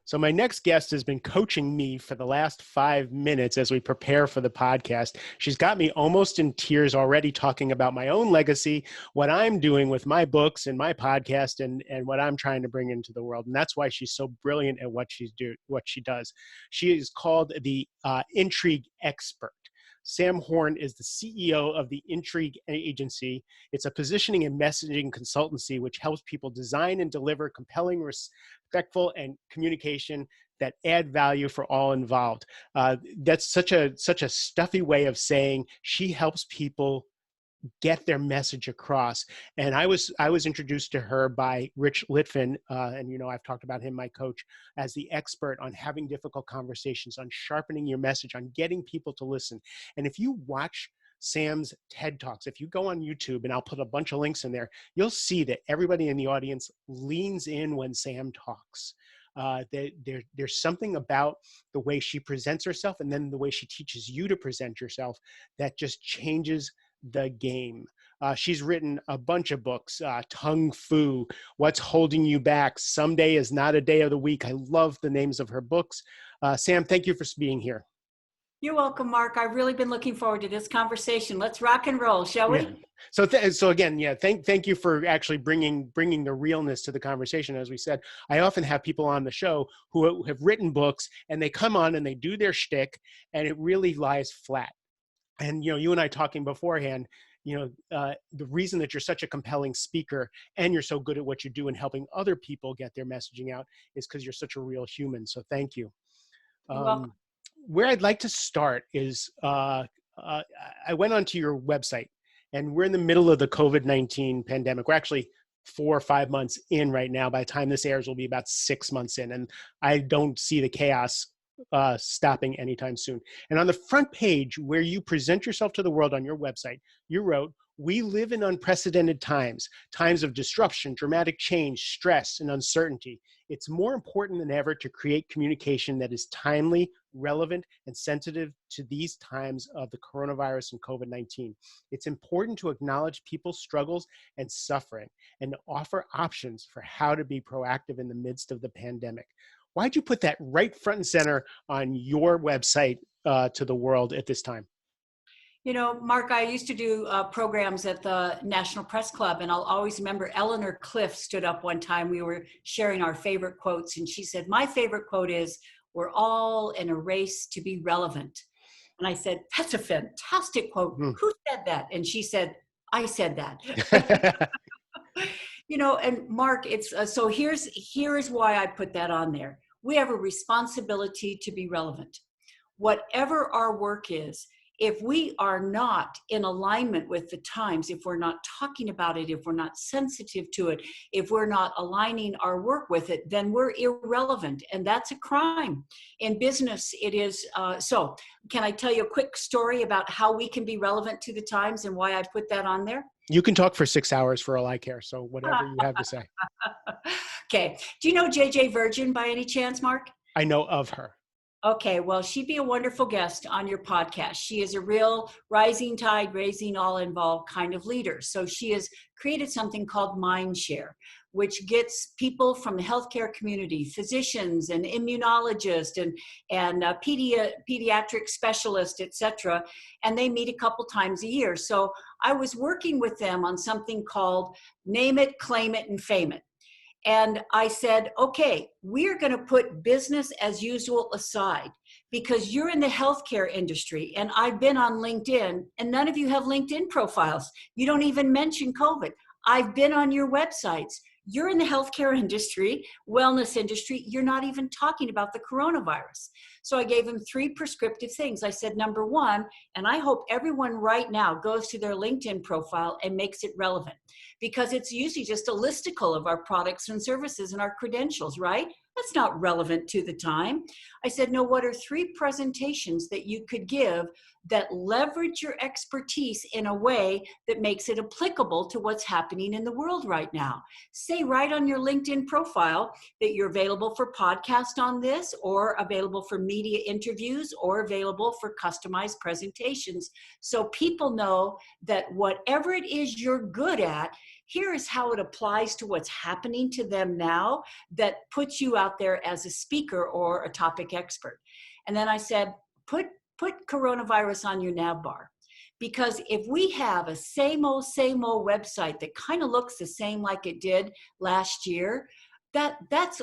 So my next guest has been coaching me for the last 5 minutes as we prepare for the podcast. She's got me almost in tears already talking about my own legacy, what I'm doing with my books and my podcast, and what I'm trying to bring into the world. And that's why she's so brilliant at what she does. She is called the Intrigue Expert. Sam Horn is the CEO of the Intrigue Agency. It's a positioning and messaging consultancy which helps people design and deliver compelling, respectful, and communication that add value for all involved. That's such a stuffy way of saying she helps people get their message across. And I was introduced to her by Rich Litvin, and I've talked about him, my coach, as the expert on having difficult conversations, on sharpening your message, on getting people to listen. And if you watch Sam's TED Talks, if you go on YouTube, and I'll put a bunch of links in there, you'll see that everybody in the audience leans in when Sam talks. There's something about the way she presents herself and then the way she teaches you to present yourself that just changes the game. She's written a bunch of books, Tung Fu, What's Holding You Back, Someday is Not a Day of the Week. I love the names of her books. Sam, thank you for being here. You're welcome, Mark. I've really been looking forward to this conversation. Let's rock and roll, shall we? Yeah. So again, thank you for actually bringing the realness to the conversation. As we said, I often have people on the show who have written books, and they come on and they do their shtick, and it really lies flat. And, you and I talking beforehand, the reason that you're such a compelling speaker and you're so good at what you do and helping other people get their messaging out is because you're such a real human. So thank you. You're welcome. Where I'd like to start is I went onto your website, and we're in the middle of the COVID-19 pandemic. We're actually 4 or 5 months in right now. By the time this airs, we'll be about 6 months in. And I don't see the chaos stopping anytime soon. And on the front page where you present yourself to the world on your website, you wrote, "We live in unprecedented times of disruption, dramatic change, stress, and uncertainty. It's more important than ever to create communication that is timely, relevant, and sensitive to these times of the coronavirus and COVID-19. It's important to acknowledge people's struggles and suffering and to offer options for how to be proactive in the midst of the pandemic." Why'd you put that right front and center on your website to the world at this time? Mark, I used to do programs at the National Press Club, and I'll always remember Eleanor Cliff stood up one time. We were sharing our favorite quotes, and she said, "My favorite quote is, 'We're all in a race to be relevant.'" And I said, "That's a fantastic quote. Who said that?" And she said, "I said that." And Mark, it's so here's why I put that on there. We have a responsibility to be relevant. Whatever our work is, if we are not in alignment with the times, if we're not talking about it, if we're not sensitive to it, if we're not aligning our work with it, then we're irrelevant. And that's a crime. In business, it is. So can I tell you a quick story about how we can be relevant to the times and why I put that on there? You can talk for 6 hours for all I care. So whatever you have to say. Okay. Do you know JJ Virgin by any chance, Mark? I know of her. Okay, well, she'd be a wonderful guest on your podcast. She is a real rising tide, raising all involved kind of leader. So she has created something called Mindshare, which gets people from the healthcare community, physicians and immunologists and pediatric specialists, et cetera, and they meet a couple times a year. So I was working with them on something called Name It, Claim It, and Fame It. And I said, okay, we're going to put business as usual aside because you're in the healthcare industry and I've been on LinkedIn and none of you have LinkedIn profiles. You don't even mention COVID. I've been on your websites. You're in the healthcare industry, wellness industry. You're not even talking about the coronavirus. So I gave him 3 prescriptive things. I said, number 1, and I hope everyone right now goes to their LinkedIn profile and makes it relevant because it's usually just a listicle of our products and services and our credentials, right? That's not relevant to the time. I said, no, what are 3 presentations that you could give that leverage your expertise in a way that makes it applicable to what's happening in the world right now? Say right on your LinkedIn profile that you're available for podcast on this or available for media interviews or available for customized presentations so people know that whatever it is you're good at, here is how it applies to what's happening to them now that puts you out there as a speaker or a topic expert. And then I said, put coronavirus on your nav bar. Because if we have a same old website that kind of looks the same like it did last year, that's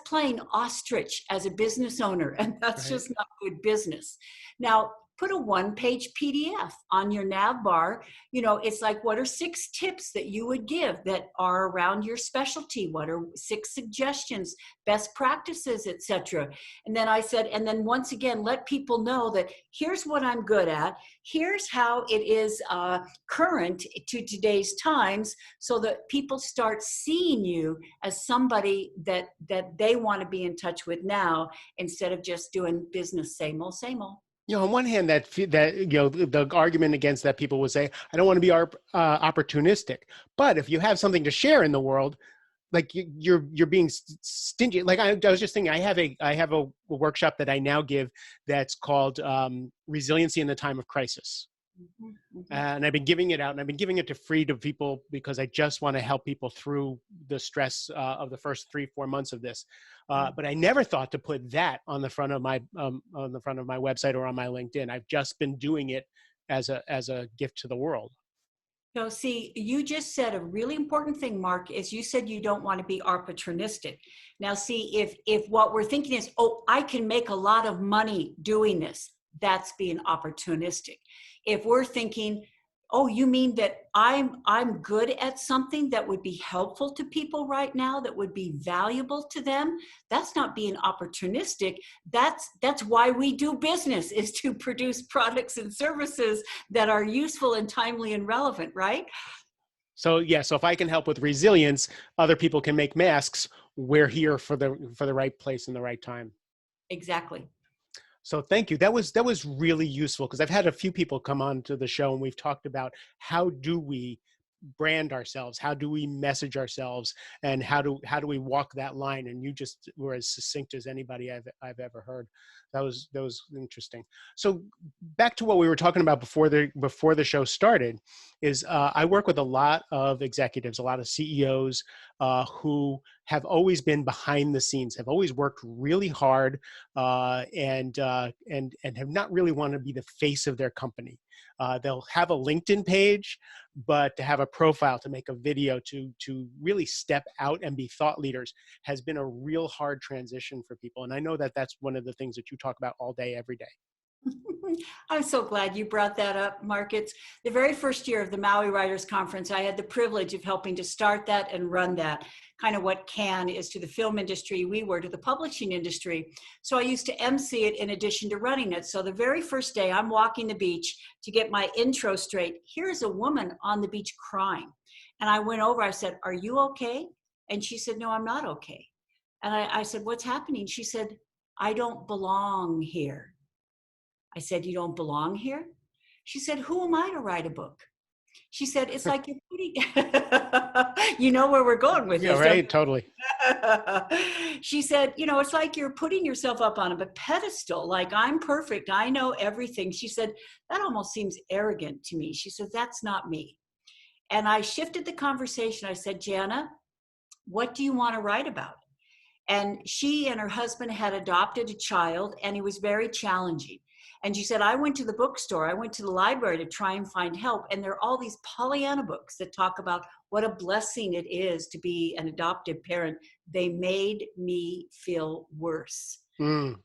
playing ostrich as a business owner, and that's Right. just not good business. Now, put a one-page PDF on your nav bar. You know, it's like, what are 6 tips that you would give that are around your specialty? What are 6 suggestions, best practices, etc.? And then I said, and then once again, let people know that here's what I'm good at. Here's how it is current to today's times, so that people start seeing you as somebody that they want to be in touch with now, instead of just doing business same old, same old. You know, on one hand, that the argument against that, people would say, I don't want to be opportunistic. But if you have something to share in the world, like you're being stingy. Like I was just thinking, I have a workshop that I now give that's called Resiliency in the Time of Crisis. And I've been giving it out, and I've been giving it to free to people because I just want to help people through the stress of the first 3-4 months of this. But I never thought to put that on the front of my website or on my LinkedIn. I've just been doing it as a gift to the world. So see, you just said a really important thing, Mark, is you said you don't want to be opportunistic. Now, see, if what we're thinking is, oh, I can make a lot of money doing this, that's being opportunistic. If we're thinking, oh, you mean that I'm good at something that would be helpful to people right now, that would be valuable to them, that's not being opportunistic. That's why we do business, is to produce products and services that are useful and timely and relevant, right? So yeah, so if I can help with resilience, other people can make masks. We're here for the right place and the right time. Exactly. So thank you. That was really useful, because I've had a few people come on to the show and we've talked about how do we brand ourselves, how do we message ourselves, and how do we walk that line. And you just were as succinct as anybody I've ever heard. That was interesting. So back to what we were talking about before the show started, is I work with a lot of executives, a lot of CEOs who have always been behind the scenes, have always worked really hard, and have not really wanted to be the face of their company. They'll have a LinkedIn page, but to have a profile, to make a video, to really step out and be thought leaders has been a real hard transition for people. And I know that that's one of the things that you talk about all day, every day. I'm so glad you brought that up, Mark. It's the very first year of the Maui Writers Conference. I had the privilege of helping to start that and run that, kind of what CAN is to the film industry, we were to the publishing industry. So I used to MC it in addition to running it. So the very first day, I'm walking the beach to get my intro straight. Here's a woman on the beach crying. And I went over, I said, "Are you okay?" And she said, "No, I'm not okay." And I said, "What's happening?" She said, "I don't belong here." I said, "You don't belong here?" She said, "Who am I to write a book?" She said, "It's like you're putting," you know where we're going with Yeah, this. right. Totally. She said, "It's like you're putting yourself up on a pedestal, like I'm perfect, I know everything." She said, "That almost seems arrogant to me." She said, "That's not me." And I shifted the conversation. I said, "Jana, what do you want to write about?" And she and her husband had adopted a child, and it was very challenging. And she said, "I went to the bookstore, I went to the library to try and find help. And there are all these Pollyanna books that talk about what a blessing it is to be an adoptive parent. They made me feel worse." Mm.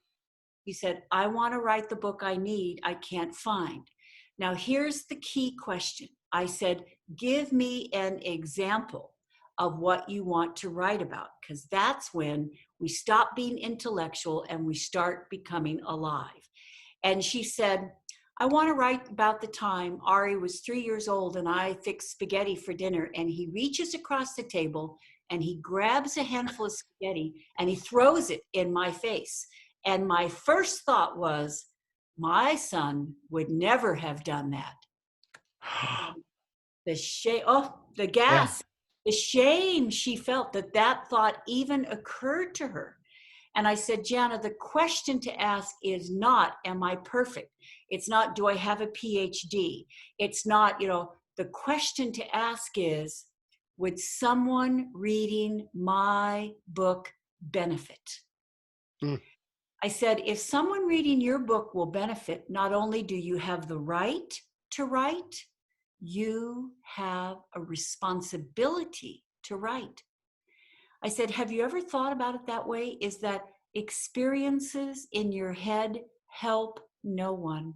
He said, "I want to write the book I need, I can't find." Now, here's the key question. I said, "Give me an example of what you want to write about," because that's when we stop being intellectual and we start becoming alive. And she said, "I want to write about the time Ari was 3 years old and I fixed spaghetti for dinner, and he reaches across the table and he grabs a handful of spaghetti and he throws it in my face. And my first thought was, my son would never have done that." The shame, the Yeah. gas, the shame she felt that thought even occurred to her. And I said, "Jana, the question to ask is not, am I perfect? It's not, do I have a PhD? It's not, The question to ask is, would someone reading my book benefit? Mm. I said, if someone reading your book will benefit, not only do you have the right to write, you have a responsibility to write. I said, have you ever thought about it that way? Is that experiences in your head help no one?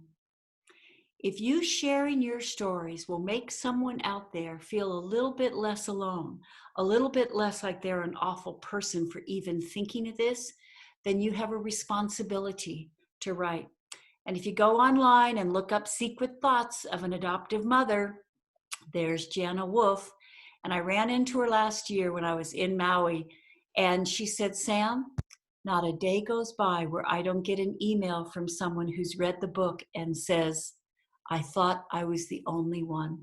If you sharing your stories will make someone out there feel a little bit less alone, a little bit less like they're an awful person for even thinking of this, then you have a responsibility to write. And if you go online and look up Secret Thoughts of an Adoptive Mother, there's Jana Wolf. And I ran into her last year when I was in Maui. And she said, Sam, not a day goes by where I don't get an email from someone who's read the book and says, I thought I was the only one.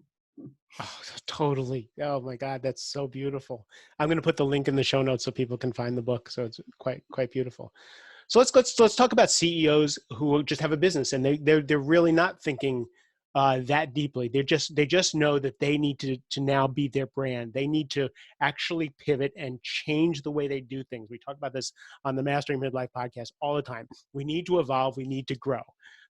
Oh, totally. Oh my God, that's so beautiful. I'm going to put the link in the show notes so people can find the book. So it's quite beautiful. So let's talk about CEOs who just have a business and they're really not thinking that deeply. They just know that they need to now be their brand. They need to actually pivot and change the way they do things. We talk about this on the Mastering Midlife podcast all the time. We need to evolve. We need to grow.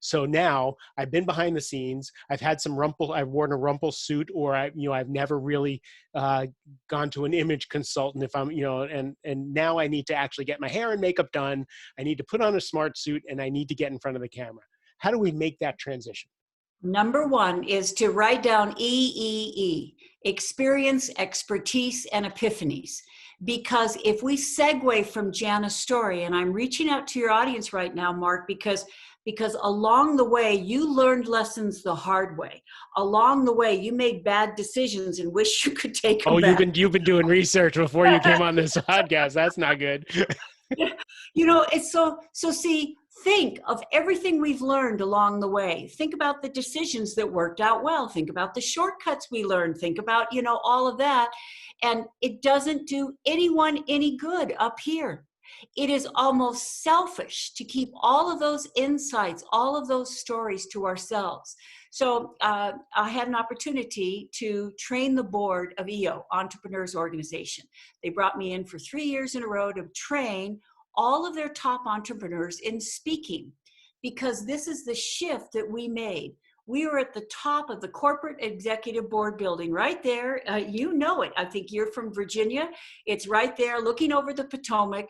So now I've been behind the scenes. I've had some I've worn a rumple suit, or I've never really gone to an image consultant if I'm, and now I need to actually get my hair and makeup done. I need to put on a smart suit and I need to get in front of the camera. How do we make that transition? Number one is to write down EEE, experience, expertise, and epiphanies. Because if we segue from Jana's story, and I'm reaching out to your audience right now, Mark, because along the way, you learned lessons the hard way. Along the way, you made bad decisions and wish you could take them back. You've been doing research before you came on this podcast. That's not good. It's so see, think of everything we've learned along the way. Think about the decisions that worked out well. Think about the shortcuts we learned. Think about, all of that. And it doesn't do anyone any good up here. It is almost selfish to keep all of those insights, all of those stories to ourselves. So I had an opportunity to train the board of EO, Entrepreneurs Organization. They brought me in for 3 years in a row to train all of their top entrepreneurs in speaking, because this is the shift that we made. We were at the top of the corporate executive board building right there. You know it. I think you're from Virginia. It's right there looking over the Potomac.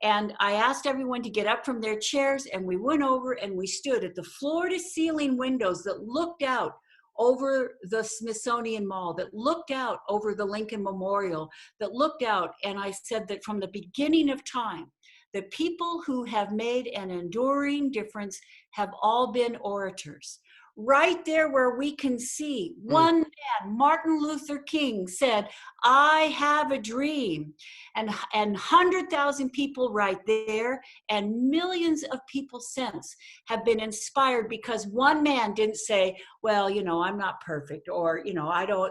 And I asked everyone to get up from their chairs, and we went over and we stood at the floor to ceiling windows that looked out over the Smithsonian Mall, that looked out over the Lincoln Memorial, that looked out. And I said that from the beginning of time, the people who have made an enduring difference have all been orators. Right there where we can see one man, Martin Luther King, said, I have a dream. And 100,000 people right there, and millions of people since have been inspired because one man didn't say, well, I'm not perfect, or,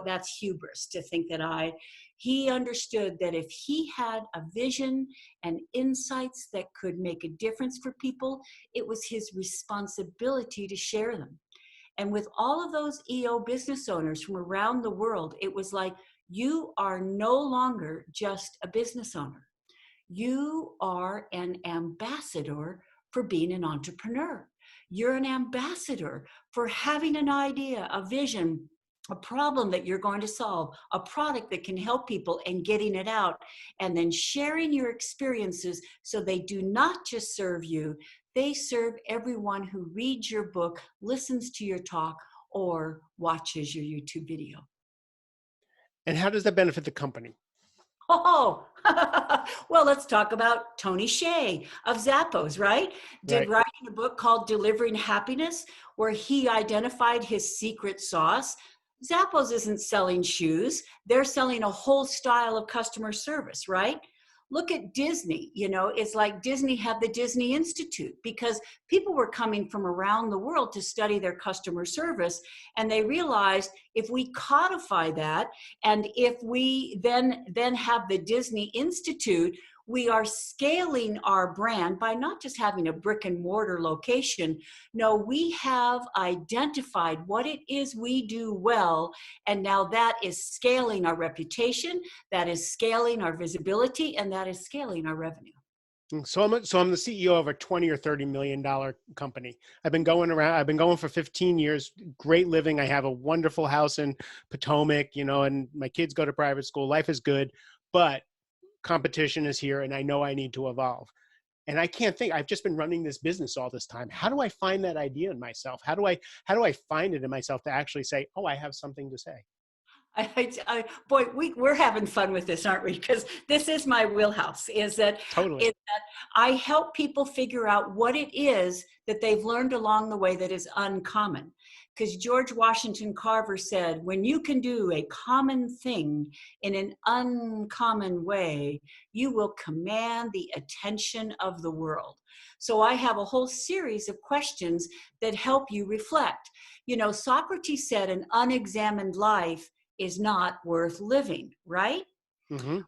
that's hubris to think that he understood that if he had a vision and insights that could make a difference for people, it was his responsibility to share them. And with all of those EO business owners from around the world, it was like, you are no longer just a business owner. You are an ambassador for being an entrepreneur. You're an ambassador for having an idea, a vision, a problem that you're going to solve, a product that can help people, and getting it out, and then sharing your experiences so they do not just serve you, they serve everyone who reads your book, listens to your talk, or watches your YouTube video. And how does that benefit the company? Oh, well, let's talk about Tony Hsieh of Zappos, right? Writing a book called Delivering Happiness, where he identified his secret sauce. Zappos isn't selling shoes. They're selling a whole style of customer service, right? Look at Disney. It's like Disney had the Disney Institute because people were coming from around the world to study their customer service. And they realized if we codify that, and if we then have the Disney Institute, We are scaling our brand by not just having a brick and mortar location. No, we have identified what it is we do well. And now that is scaling our reputation, that is scaling our visibility, and that is scaling our revenue. So I'm the CEO of a 20 or $30 million company. I've been going for 15 years, great living. I have a wonderful house in Potomac, and my kids go to private school. Life is good, but competition is here and I know I need to evolve. And I can't think, I've just been running this business all this time. How do I find that idea in myself? How do I find it in myself to actually say, oh, I have something to say? Boy, we're having fun with this, aren't we? Because this is my wheelhouse, is that Totally. I help people figure out what it is that they've learned along the way that is uncommon. Because George Washington Carver said, when you can do a common thing in an uncommon way, you will command the attention of the world. So I have a whole series of questions that help you reflect. Socrates said an unexamined life is not worth living, right? Mm-hmm.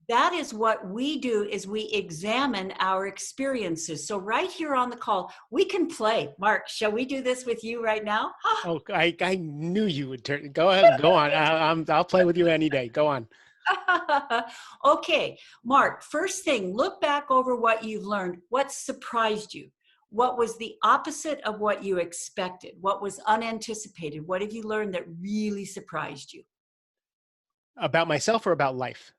That is what we do, is we examine our experiences. So right here on the call, we can play. Mark, shall we do this with you right now? Oh, I knew you would turn. Go ahead, go on. I'll play with you any day. Go on. Okay, Mark, first thing, look back over what you've learned. What surprised you? What was the opposite of what you expected? What was unanticipated? What have you learned that really surprised you? About myself or about life?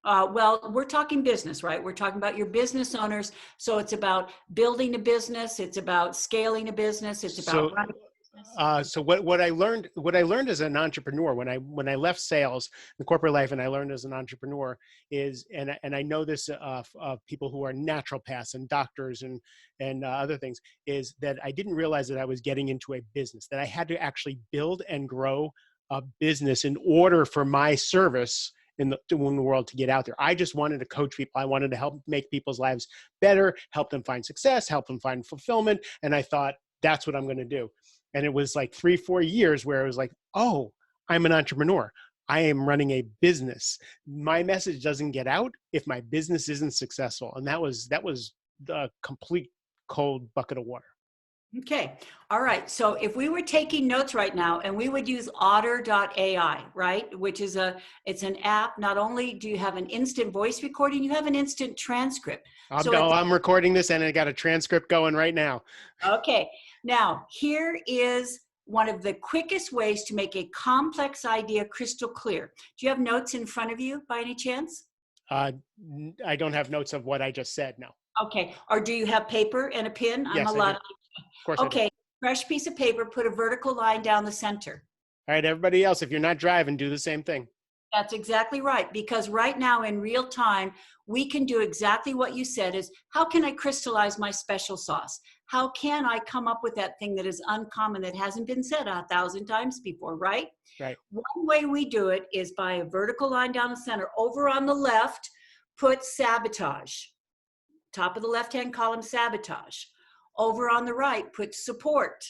Well, we're talking business, right? We're talking about your business owners. So it's about building a business. It's about scaling a business. It's about So, running a business. so what I learned as an entrepreneur when I left sales, the corporate life, and I learned as an entrepreneur is, and I know this of people who are naturopaths and doctors and other things, is that I didn't realize that I was getting into a business, that I had to actually build and grow a business in order for my service in the world to get out there. I just wanted to coach people. I wanted to help make people's lives better, help them find success, help them find fulfillment. And I thought, that's what I'm going to do. And it was like 3-4 years where it was like, oh, I'm an entrepreneur. I am running a business. My message doesn't get out if my business isn't successful. And that was the complete cold bucket of water. Okay. All right. So if we were taking notes right now, and we would use otter.ai, right? Which is it's an app. Not only do you have an instant voice recording, you have an instant transcript. I'm recording this and I got a transcript going right now. Okay. Now, here is one of the quickest ways to make a complex idea crystal clear. Do you have notes in front of you by any chance? I don't have notes of what I just said. No. Okay. Or do you have paper and a pen? Yes, I do. Of course Okay. I do. Fresh piece of paper, put a vertical line down the center. All right, everybody else, if you're not driving, do the same thing. That's exactly right. Because right now in real time, we can do exactly what you said is, how can I crystallize my special sauce? How can I come up with that thing that is uncommon, that hasn't been said 1,000 times before, right? Right. One way we do it is by a vertical line down the center. Over on the left, put sabotage. Top of the left-hand column, sabotage. Over on the right, put support.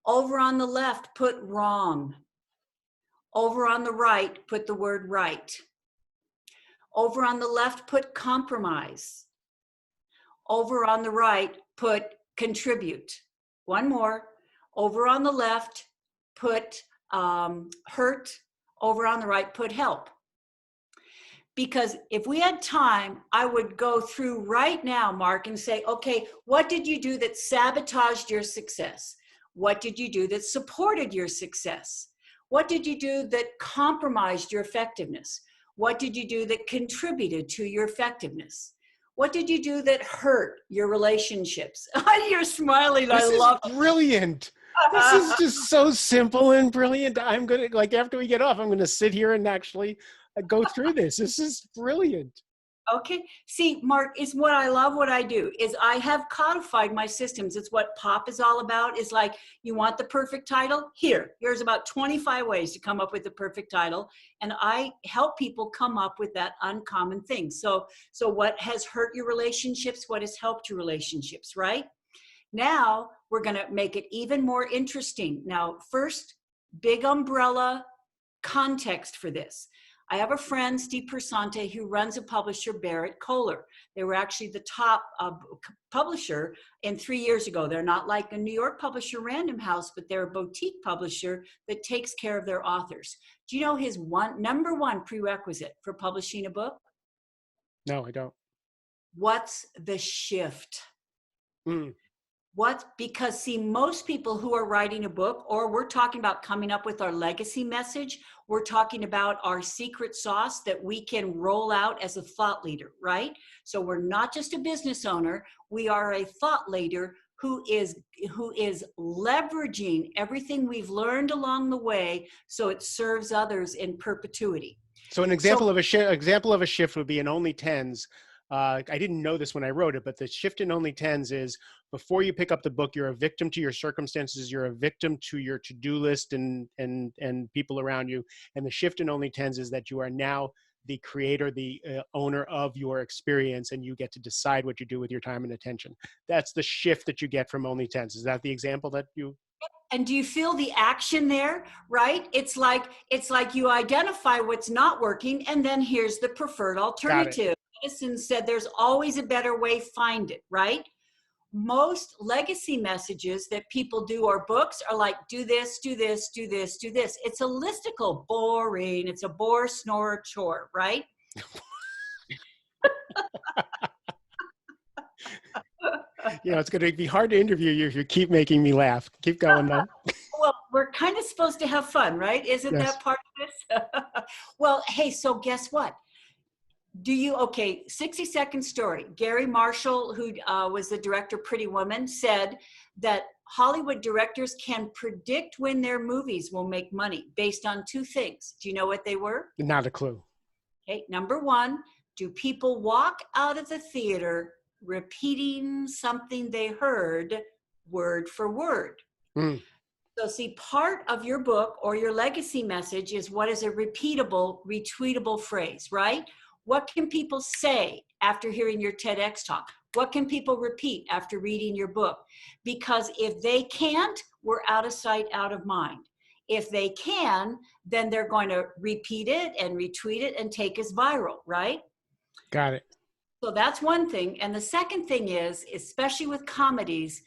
Over on the left, put wrong. Over on the right, put the word right. Over on the left, put compromise. Over on the right, put contribute. One more. Over on the left, put hurt. Over on the right, put help. Because if we had time, I would go through right now, Mark, and say, okay, what did you do that sabotaged your success? What did you do that supported your success? What did you do that compromised your effectiveness? What did you do that contributed to your effectiveness? What did you do that hurt your relationships? You're smiling. I love it. Brilliant. This is just so simple and brilliant. I'm going to, like, after we get off, I'm going to sit here and actually go through this. This is brilliant. Okay. See, Mark, is what I love what I do is I have codified my systems. It's what POP is all about. Is like, you want the perfect title? Here's about 25 ways to come up with the perfect title. And I help people come up with that uncommon thing. So what has hurt your relationships? What has helped your relationships, right? Now we're going to make it even more interesting. Now, first, big umbrella context for this. I have a friend, Steve Persante, who runs a publisher, Barrett Kohler. They were actually the top publisher 3 years ago. They're not like a New York publisher, Random House, but they're a boutique publisher that takes care of their authors. Do you know his number one prerequisite for publishing a book? No, I don't. What's the shift? Mm. Because see, most people who are writing a book, or we're talking about coming up with our legacy message, we're talking about our secret sauce that we can roll out as a thought leader, right? So we're not just a business owner, we are a thought leader who is leveraging everything we've learned along the way so it serves others in perpetuity. So an example of a shift would be in Only Tens. I didn't know this when I wrote it, but the shift in Only Tens is before you pick up the book, you're a victim to your circumstances. You're a victim to your to-do list and people around you. And the shift in Only Tens is that you are now the creator, the owner of your experience, and you get to decide what you do with your time and attention. That's the shift that you get from Only Tens. Is that the example that you? And do you feel the action there, right? It's like you identify what's not working, and then here's the preferred alternative. Edison said there's always a better way, find it, right? Most legacy messages that people do or books are like, do this, do this, do this, do this. It's a listicle, boring. It's a bore, snore, chore, right? You know, it's going to be hard to interview you if you keep making me laugh. Keep going, though. Well, we're kind of supposed to have fun, right? Isn't that part of this? Well, hey, so guess what? 60-second story. Gary Marshall, who was the director of Pretty Woman, said that Hollywood directors can predict when their movies will make money based on two things. Do you know what they were? Not a clue. Okay, number one, do people walk out of the theater repeating something they heard word for word? Mm. So see, part of your book or your legacy message is what is a repeatable, retweetable phrase, right? What can people say after hearing your TEDx talk? What can people repeat after reading your book? Because if they can't, we're out of sight, out of mind. If they can, then they're going to repeat it and retweet it and take us viral, right? Got it. So that's one thing. And the second thing is, especially with comedies,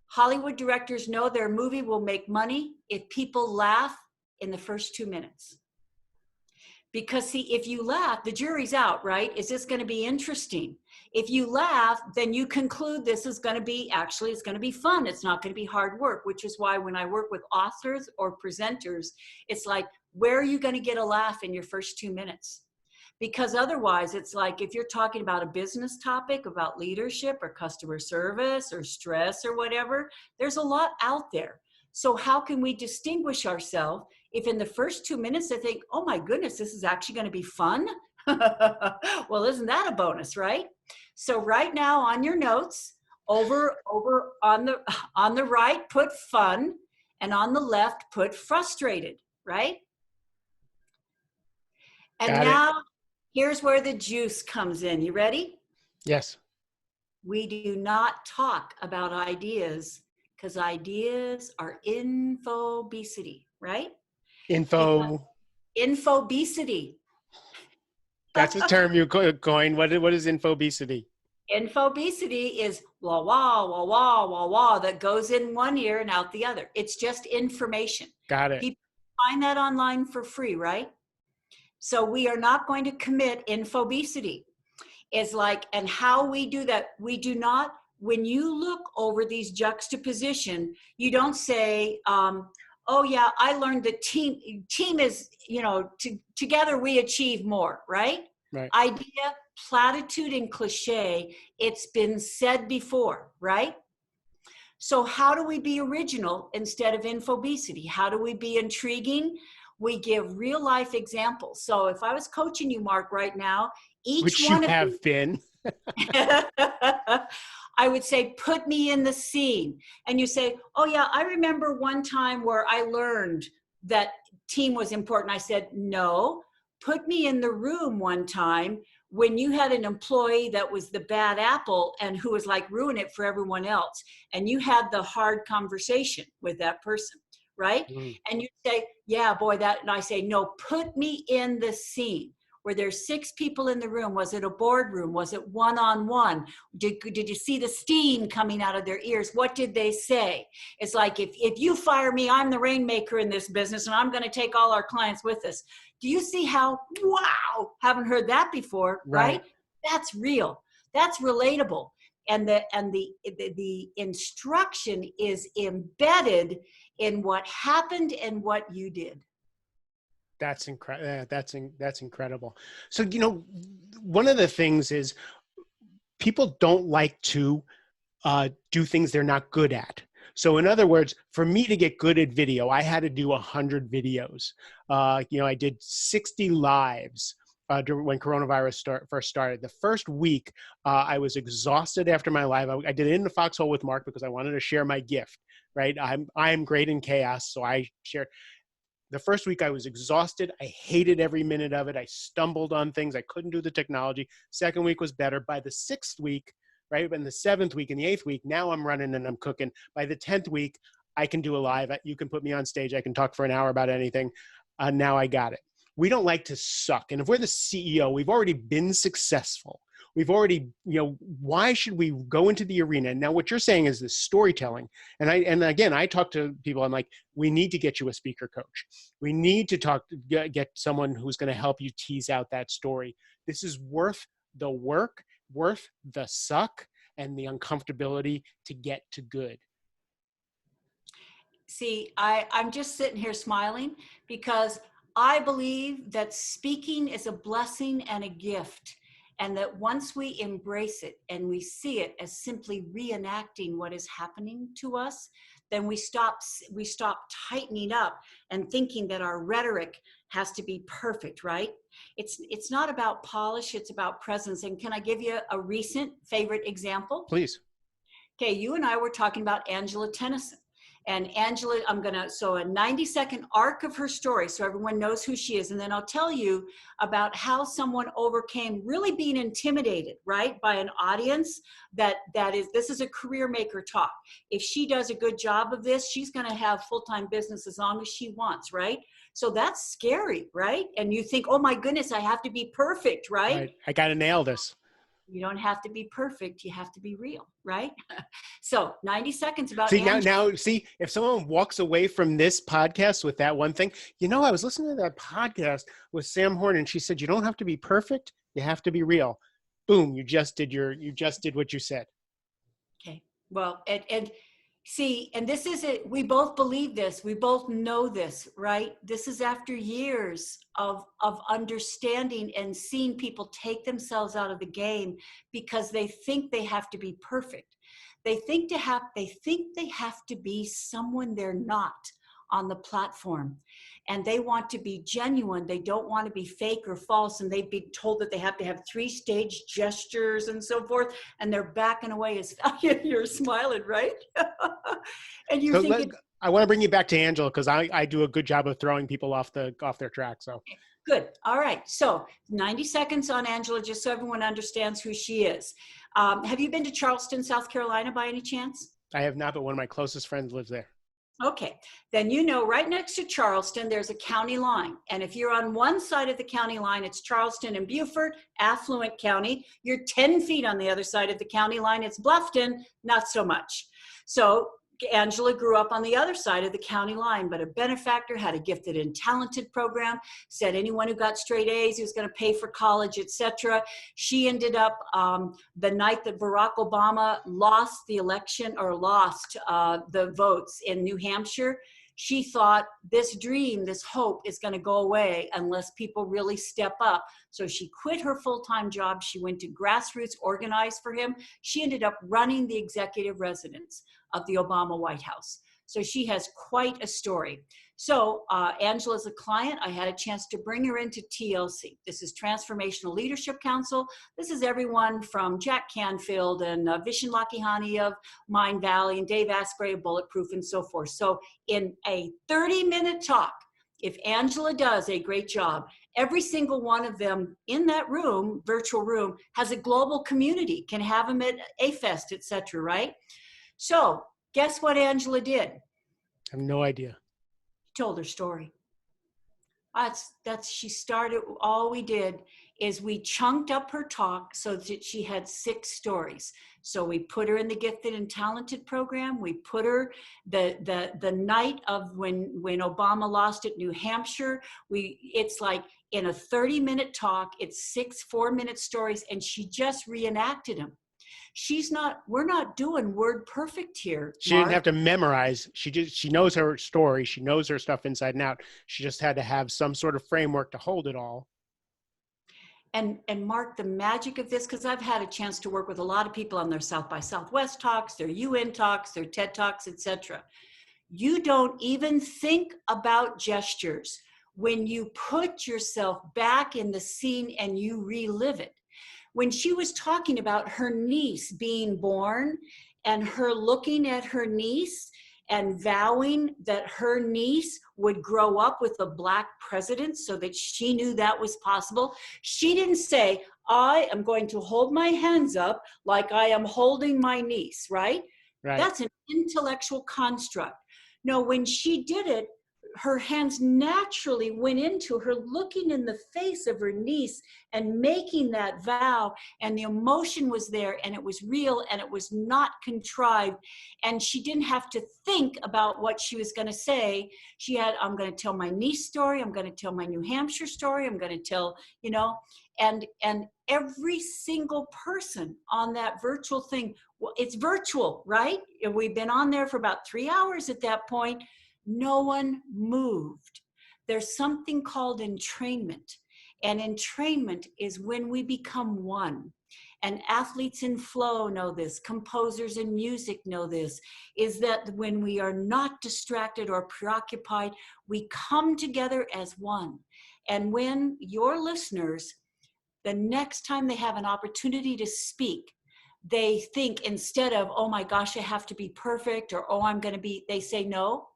Hollywood directors know their movie will make money if people laugh in the first 2 minutes. Because see, if you laugh, the jury's out, right? Is this going to be interesting? If you laugh, then you conclude this is going to be, actually, it's going to be fun. It's not going to be hard work, which is why when I work with authors or presenters, it's like, where are you going to get a laugh in your first 2 minutes? Because otherwise, it's like if you're talking about a business topic, about leadership or customer service or stress or whatever, there's a lot out there. So how can we distinguish ourselves if in the first 2 minutes they think, oh my goodness, this is actually going to be fun? Well, isn't that a bonus, right? So right now on your notes, over on the right, put fun, and on the left, put frustrated, right? And now here's where the juice comes in. You ready? Yes. We do not talk about ideas because ideas are infobesity, right? Infobesity. That's a term you coined. What is infobesity? Infobesity is wah, wah, wah, wah, wah, wah that goes in one ear and out the other. It's just information. Got it. People find that online for free, right? So we are not going to commit infobesity. It's like, and how we do that, we do not, when you look over these juxtaposition, you don't say, oh yeah, I learned that team is, together we achieve more, right? Right. Idea, platitude, and cliche, it's been said before, right? So how do we be original instead of infobesity? How do we be intriguing? We give real life examples. So if I was coaching you, Mark, right now, which you have been, I would say, put me in the scene. And you say, oh yeah, I remember one time where I learned that team was important. I said, no, put me in the room one time when you had an employee that was the bad apple and who was like ruining it for everyone else. And you had the hard conversation with that person. right? Mm. And you say, yeah, boy, that, and I say, no, put me in the scene where there's 6 people in the room. Was it a boardroom? Was it one-on-one? Did you see the steam coming out of their ears? What did they say? It's like, if you fire me, I'm the rainmaker in this business, and I'm going to take all our clients with us. Do you see how, wow, haven't heard that before, Right. right? That's real. That's relatable. And the instruction is embedded in what happened and what you did. That's incredible. That's incredible. So, one of the things is people don't like to do things they're not good at. So in other words, for me to get good at video, I had to do 100 videos. I did 60 lives when coronavirus first started. The first week, I was exhausted after my live. I did it in the foxhole with Mark because I wanted to share my gift, right? I'm great in chaos, so I share. The first week I was exhausted. I hated every minute of it. I stumbled on things. I couldn't do the technology. Second week was better. By the 6th week, right, and the 7th week and the 8th week, now I'm running and I'm cooking. By the 10th week, I can do a live. You can put me on stage. I can talk for an hour about anything. Now I got it. We don't like to suck. And if we're the CEO, we've already been successful. We've already, why should we go into the arena? Now, what you're saying is this storytelling. And again, I talk to people, I'm like, we need to get you a speaker coach. We need to get someone who's going to help you tease out that story. This is worth the work, worth the suck, and the uncomfortability to get to good. See, I'm just sitting here smiling because I believe that speaking is a blessing and a gift. And that once we embrace it and we see it as simply reenacting what is happening to us, then we stop tightening up and thinking that our rhetoric has to be perfect, right? It's not about polish, it's about presence. And can I give you a recent favorite example? Please. Okay, you and I were talking about Angela Tennyson. And Angela, so a 90-second arc of her story so everyone knows who she is. And then I'll tell you about how someone overcame really being intimidated, right, by an audience this is a career maker talk. If she does a good job of this, she's going to have full-time business as long as she wants, right? So that's scary, right? And you think, oh my goodness, I have to be perfect, right? I got to nail this. You don't have to be perfect. You have to be real, right? So 90 seconds about See, Angela. now, see, if someone walks away from this podcast with that one thing, I was listening to that podcast with Sam Horn, and she said, you don't have to be perfect. You have to be real. Boom. You just did what you said. Okay. Well, and see, and this is it. We both believe this. We both know this, right? This is after years of understanding and seeing people take themselves out of the game because they think they have to be perfect. They think they have to be someone they're not on the platform. And they want to be genuine. They don't want to be fake or false. And they've been told that they have to have 3 stage gestures and so forth. And they're backing away as you're smiling, right? And you're thinking, I want to bring you back to Angela because I do a good job of throwing people off their track. So good. All right. So 90 seconds on Angela, just so everyone understands who she is. Have you been to Charleston, South Carolina by any chance? I have not, but one of my closest friends lives there. Okay, then right next to Charleston, there's a county line. And if you're on one side of the county line, it's Charleston and Beaufort, affluent county. You're 10 feet on the other side of the county line, it's Bluffton, not so much. So Angela grew up on the other side of the county line, but a benefactor had a gifted and talented program, said anyone who got straight A's, he was going to pay for college, etc. She ended up, the night that Barack Obama lost the election or lost the votes in New Hampshire, she thought this dream, this hope is going to go away unless people really step up. So she quit her full-time job. She went to grassroots, organized for him. She ended up running the executive residence of the Obama White House. So she has quite a story. So Angela's a client. I had a chance to bring her into TLC. This is Transformational Leadership Council. This is everyone from Jack Canfield and Vishen Lakhiani of Mind Valley and Dave Asprey of Bulletproof and so forth. So in a 30-minute talk, if Angela does a great job, every single one of them in that room, virtual room, has a global community, can have them at A-Fest, etc., right? So guess what Angela did? I have no idea. Told her story. She started, all we did is we chunked up her talk so that she had 6 stories. So we put her in the gifted and talented program. We put her the night of when Obama lost at New Hampshire. It's like in a 30-minute talk, it's 6 4-minute stories, and she just reenacted them. We're not doing word perfect here, She didn't Mark. have to memorize. She knows her story. She knows her stuff inside and out. She just had to have some sort of framework to hold it all. And Mark, the magic of this, because I've had a chance to work with a lot of people on their South by Southwest talks, their UN talks, their TED talks, etc. You don't even think about gestures when you put yourself back in the scene and you relive it. When she was talking about her niece being born and her looking at her niece and vowing that her niece would grow up with a Black president so that she knew that was possible, she didn't say, I am going to hold my hands up like I am holding my niece, right? Right. That's an intellectual construct. No, when she did it, her hands naturally went into her looking in the face of her niece and making that vow, and the emotion was there, and it was real, and it was not contrived, and she didn't have to think about what she was going to say. She had, I'm going to tell my niece story, I'm going to tell my New Hampshire story, I'm going to tell, and every single person on that virtual thing, well, it's virtual, right? And we've been on there for about 3 hours at that point. No one moved. There's something called entrainment. And entrainment is when we become one. And athletes in flow know this, composers in music know this, is that when we are not distracted or preoccupied, we come together as one. And when your listeners, the next time they have an opportunity to speak, they think, instead of, oh my gosh, I have to be perfect, or oh, I'm going to be, they say, no,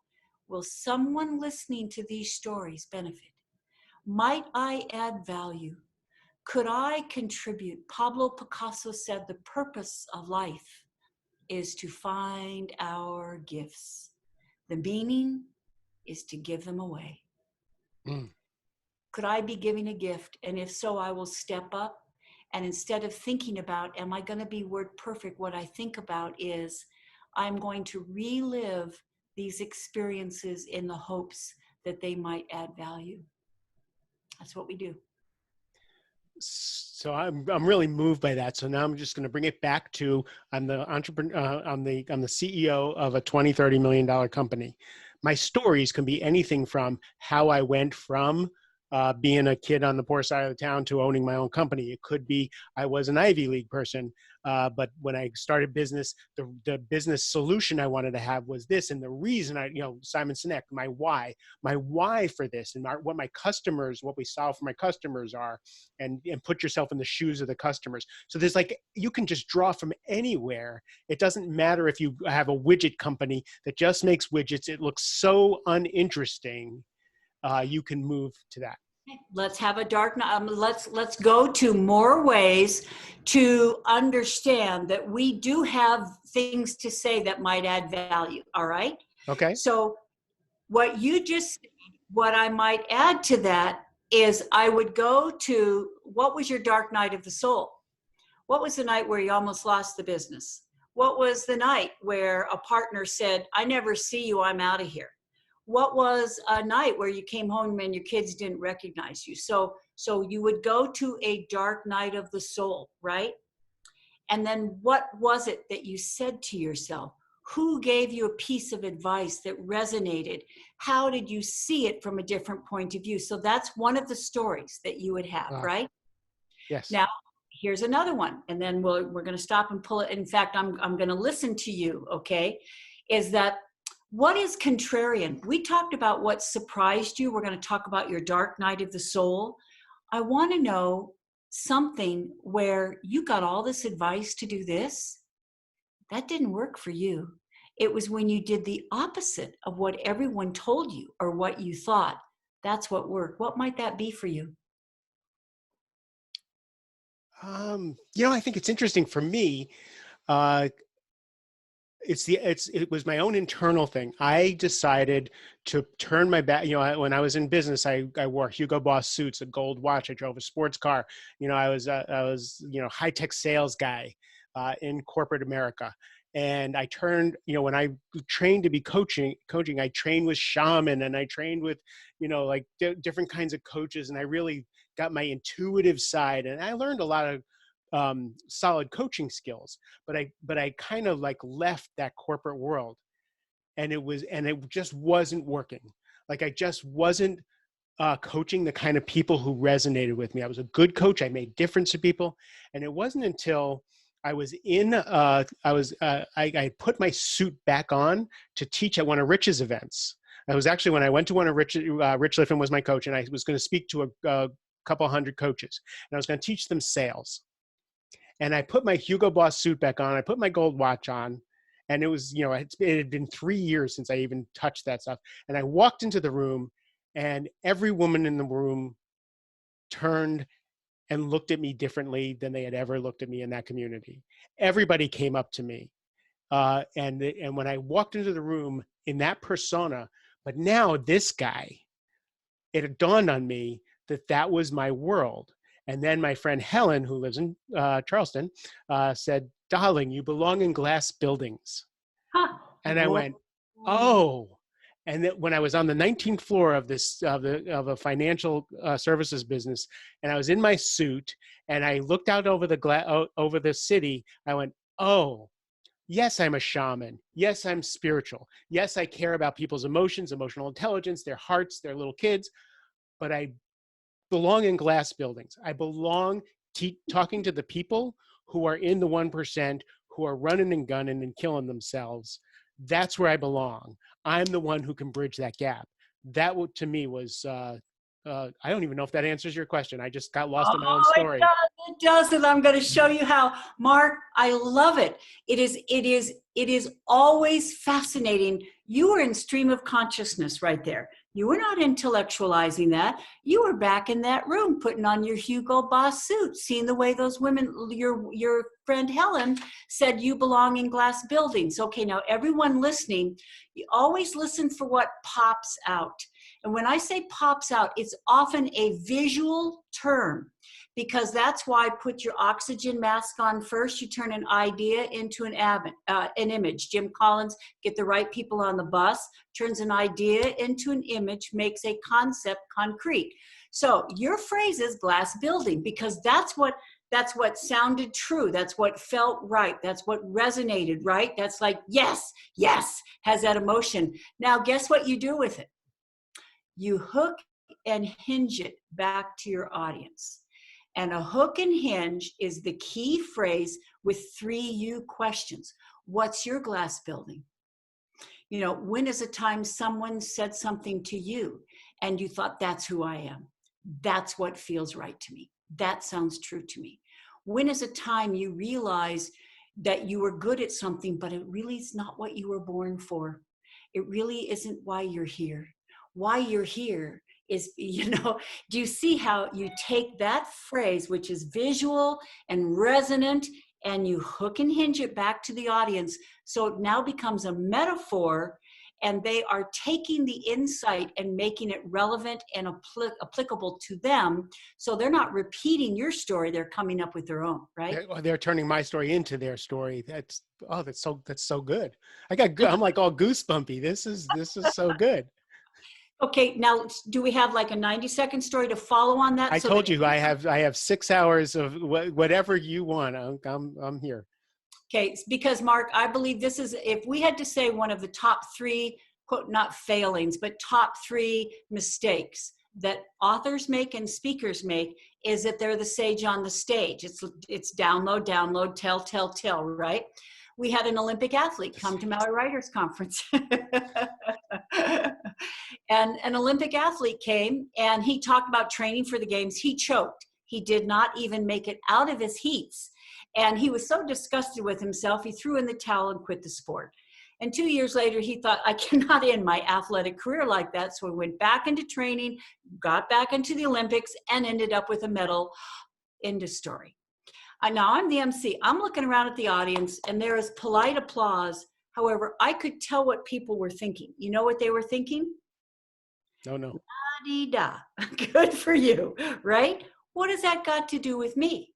will someone listening to these stories benefit? Might I add value? Could I contribute? Pablo Picasso said the purpose of life is to find our gifts. The meaning is to give them away. Mm. Could I be giving a gift? And if so, I will step up. And instead of thinking about, am I going to be word perfect? What I think about is, I'm going to relive these experiences in the hopes that they might add value. That's what we do. So I'm really moved by that. So now I'm just going to bring it back to, I'm the entrepreneur, I'm the CEO of a $20-30 million company. My stories can be anything from how I went from being a kid on the poor side of the town to owning my own company. It could be I was an Ivy League person, but when I started business, the business solution I wanted to have was this, and the reason Simon Sinek, my why for this, and what my customers, what we solve for my customers are, and put yourself in the shoes of the customers. So there's you can just draw from anywhere. It doesn't matter if you have a widget company that just makes widgets. It looks so uninteresting. You can move to that. Let's have a dark night. Let's go to more ways to understand that we do have things to say that might add value. All right. Okay. So what I might add to that is, I would go to, what was your dark night of the soul? What was the night where you almost lost the business? What was the night where a partner said, I never see you, I'm out of here? What was a night where you came home and your kids didn't recognize you? So you would go to a dark night of the soul, right? And then what was it that you said to yourself? Who gave you a piece of advice that resonated? How did you see it from a different point of view? So that's one of the stories that you would have, right? Yes. Now, here's another one, and then we're going to stop and pull it. In fact, I'm going to listen to you, okay? Is that, what is contrarian? We talked about what surprised you. We're going to talk about your dark night of the soul. I want to know something where you got all this advice to do this. That didn't work for you. It was when you did the opposite of what everyone told you or what you thought. That's what worked. What might that be for you? I think it's interesting for me. it was my own internal thing. I decided to turn my back. When I was in business, I wore Hugo Boss suits, a gold watch. I drove a sports car. I was high tech sales guy in corporate America. And I turned, when I trained to be coaching, I trained with shaman, and I trained with, like different kinds of coaches. And I really got my intuitive side, and I learned a lot of solid coaching skills. But I kind of like left that corporate world, and it just wasn't working. Like I just wasn't coaching the kind of people who resonated with me. I was a good coach. I made difference to people. And it wasn't until I was I put my suit back on to teach at one of Rich's events. It was actually when I went to one of Rich Liffin was my coach, and I was going to speak to a couple hundred coaches, and I was going to teach them sales. And I put my Hugo Boss suit back on. I put my gold watch on, and it was, it had been 3 years since I even touched that stuff. And I walked into the room, and every woman in the room turned and looked at me differently than they had ever looked at me in that community. Everybody came up to me. And when I walked into the room in that persona, but now this guy, it had dawned on me that was my world. And then my friend Helen, who lives in Charleston, said, "Darling, you belong in glass buildings." Huh. And I went, "Oh." And then when I was on the 19th floor of a financial services business, and I was in my suit, and I looked out over over the city, I went, "Oh, yes, I'm a shaman. Yes, I'm spiritual. Yes, I care about people's emotions, emotional intelligence, their hearts, their little kids. But I belong in glass buildings. I belong talking to the people who are in the 1%, who are running and gunning and killing themselves. That's where I belong. I'm the one who can bridge that gap." That to me was, I don't even know if that answers your question. I just got lost in my own Oh, story. it does, and I'm going to show you how. Mark, I love it. It is always fascinating. You were in stream of consciousness right there. You were not intellectualizing that. You were back in that room, putting on your Hugo Boss suit, seeing the way those women, your friend Helen said you belong in glass buildings. Okay, now everyone listening, you always listen for what pops out. And when I say pops out, it's often a visual term, because that's why put your oxygen mask on first. You turn an idea into an image. Jim Collins, Get the Right People on the Bus, turns an idea into an image, makes a concept concrete. So your phrase is glass building, because that's what sounded true. That's what felt right. That's what resonated, right? That's like, yes, yes, has that emotion. Now, guess what you do with it? You hook and hinge it back to your audience. And a hook and hinge is the key phrase with 3 you questions. What's your glass building? When is a time someone said something to you and you thought, that's who I am? That's what feels right to me. That sounds true to me. When is a time you realize that you were good at something, but it really is not what you were born for? It really isn't why you're here. Why you're here is, do you see how you take that phrase, which is visual and resonant, and you hook and hinge it back to the audience, so it now becomes a metaphor, and they are taking the insight and making it relevant and applicable to them. So they're not repeating your story, they're coming up with their own, right? They're turning my story into their story. That's so good. I'm like all goosebumpy. This is so good. Okay, now do we have like a 90-second story to follow on that? I told you I have 6 hours of whatever you want. I'm here. Okay, because Mark, I believe this is, if we had to say one of the top 3, quote, not failings, but top 3 mistakes that authors make and speakers make, is that they're the sage on the stage. It's download, tell, right? We had an Olympic athlete come to my writers conference. And an Olympic athlete came and he talked about training for the games. He choked. He did not even make it out of his heats. And he was so disgusted with himself, he threw in the towel and quit the sport. And 2 years later, he thought, I cannot end my athletic career like that. So he went back into training, got back into the Olympics, and ended up with a medal. End of story. Now I'm the MC. I'm looking around at the audience, and there is polite applause. However, I could tell what people were thinking. You know what they were thinking? No, no. A.D.D. Good for you, right? What has that got to do with me?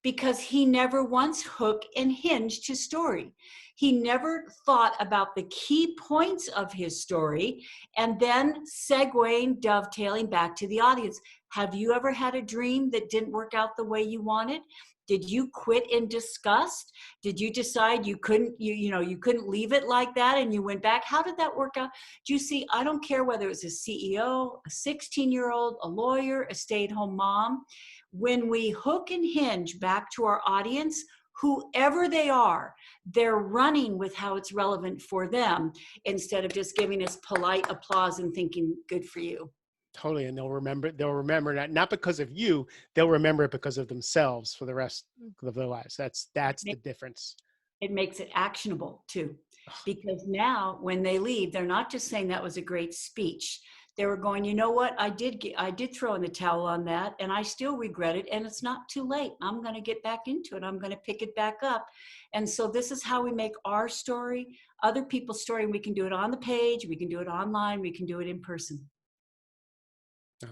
Because he never once hook and hinged his story. He never thought about the key points of his story and then segueing, dovetailing back to the audience. Have you ever had a dream that didn't work out the way you wanted? Did you quit in disgust? Did you decide you couldn't, you couldn't leave it like that and you went back? How did that work out? Do you see, I don't care whether it's a CEO, a 16-year-old, a lawyer, a stay-at-home mom. When we hook and hinge back to our audience, whoever they are, they're running with how it's relevant for them instead of just giving us polite applause and thinking, good for you. Totally. And they'll remember that not because of you, they'll remember it because of themselves for the rest of their lives. That's the difference. It makes it actionable too, because now when they leave, they're not just saying that was a great speech. They were going, you know what, I did throw in the towel on that and I still regret it, and it's not too late. I'm going to get back into it. I'm going to pick it back up. And so this is how we make our story other people's story. We can do it on the page, we can do it online, we can do it in person. No,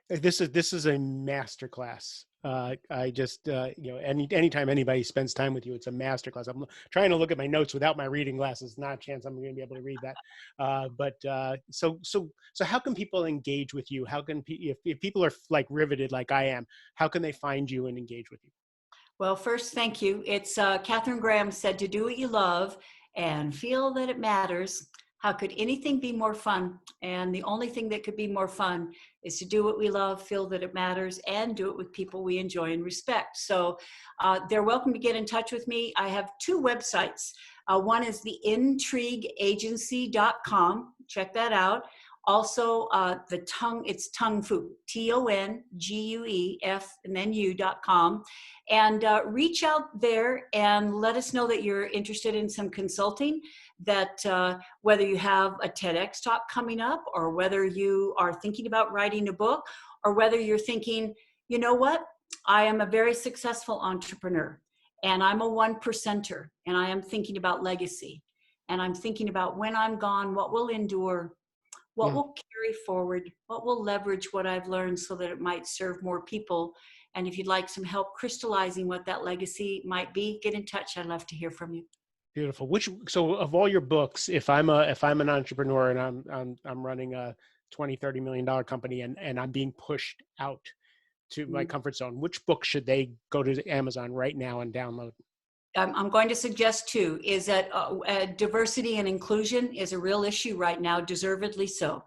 this is a masterclass. I just, anytime anybody spends time with you, it's a masterclass. I'm trying to look at my notes without my reading glasses. Not a chance I'm going to be able to read that. So how can people engage with you? How can if people are like riveted like I am, how can they find you and engage with you? Well, first, thank you. It's Katharine Graham said to do what you love and feel that it matters. How could anything be more fun? And the only thing that could be more fun is to do what we love, feel that it matters, and do it with people we enjoy and respect. So they're welcome to get in touch with me. I have two websites. One is the intrigueagency.com. Check that out. Also, it's Tongue Fu, TONGUEF, and then u.com. And reach out there and let us know that you're interested in some consulting, that whether you have a TEDx talk coming up, or whether you are thinking about writing a book, or whether you're thinking, you know what, I am a very successful entrepreneur and I'm a 1%er and I am thinking about legacy. And I'm thinking about when I'm gone, what will endure, what will carry forward, what will leverage what I've learned so that it might serve more people. And if you'd like some help crystallizing what that legacy might be, get in touch. I'd love to hear from you. Beautiful. So of all your books, if I'm an entrepreneur and I'm running a $20-30 million company and I'm being pushed out to my comfort zone, which book should they go to Amazon right now and download? I'm going to suggest too, is that diversity and inclusion is a real issue right now, deservedly so.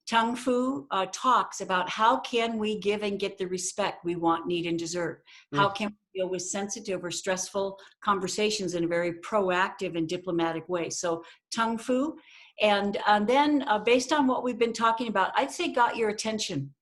Tung Fu talks about how can we give and get the respect we want, need, and deserve. How can we deal with sensitive or stressful conversations in a very proactive and diplomatic way. So Tung Fu. And then based on what we've been talking about, I'd say Got Your Attention,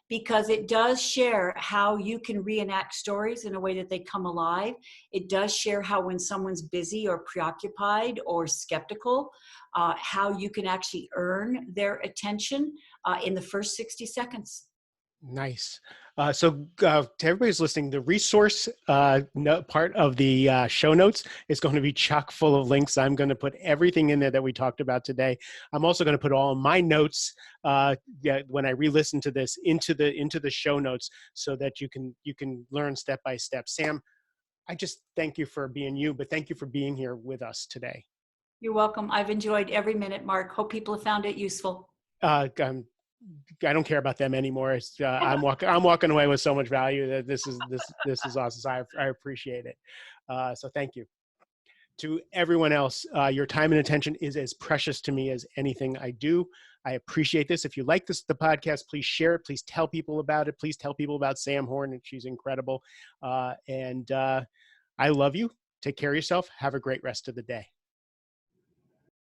because it does share how you can reenact stories in a way that they come alive. It does share how when someone's busy or preoccupied or skeptical, how you can actually earn their attention in the first 60 seconds. Nice. So to everybody's listening, the resource part of the show notes is going to be chock full of links. I'm going to put everything in there that we talked about today. I'm also going to put all my notes when I re-listen to this into the show notes so that you can learn step by step. Sam, I just thank you for being you, but thank you for being here with us today. You're welcome. I've enjoyed every minute, Mark. Hope people have found it useful. I don't care about them anymore. I'm walking away with so much value that this is awesome. So I appreciate it. So thank you. To everyone else, your time and attention is as precious to me as anything I do. I appreciate this. If you like the podcast, please share it. Please tell people about it. Please tell people about Sam Horn, and she's incredible. And I love you. Take care of yourself. Have a great rest of the day.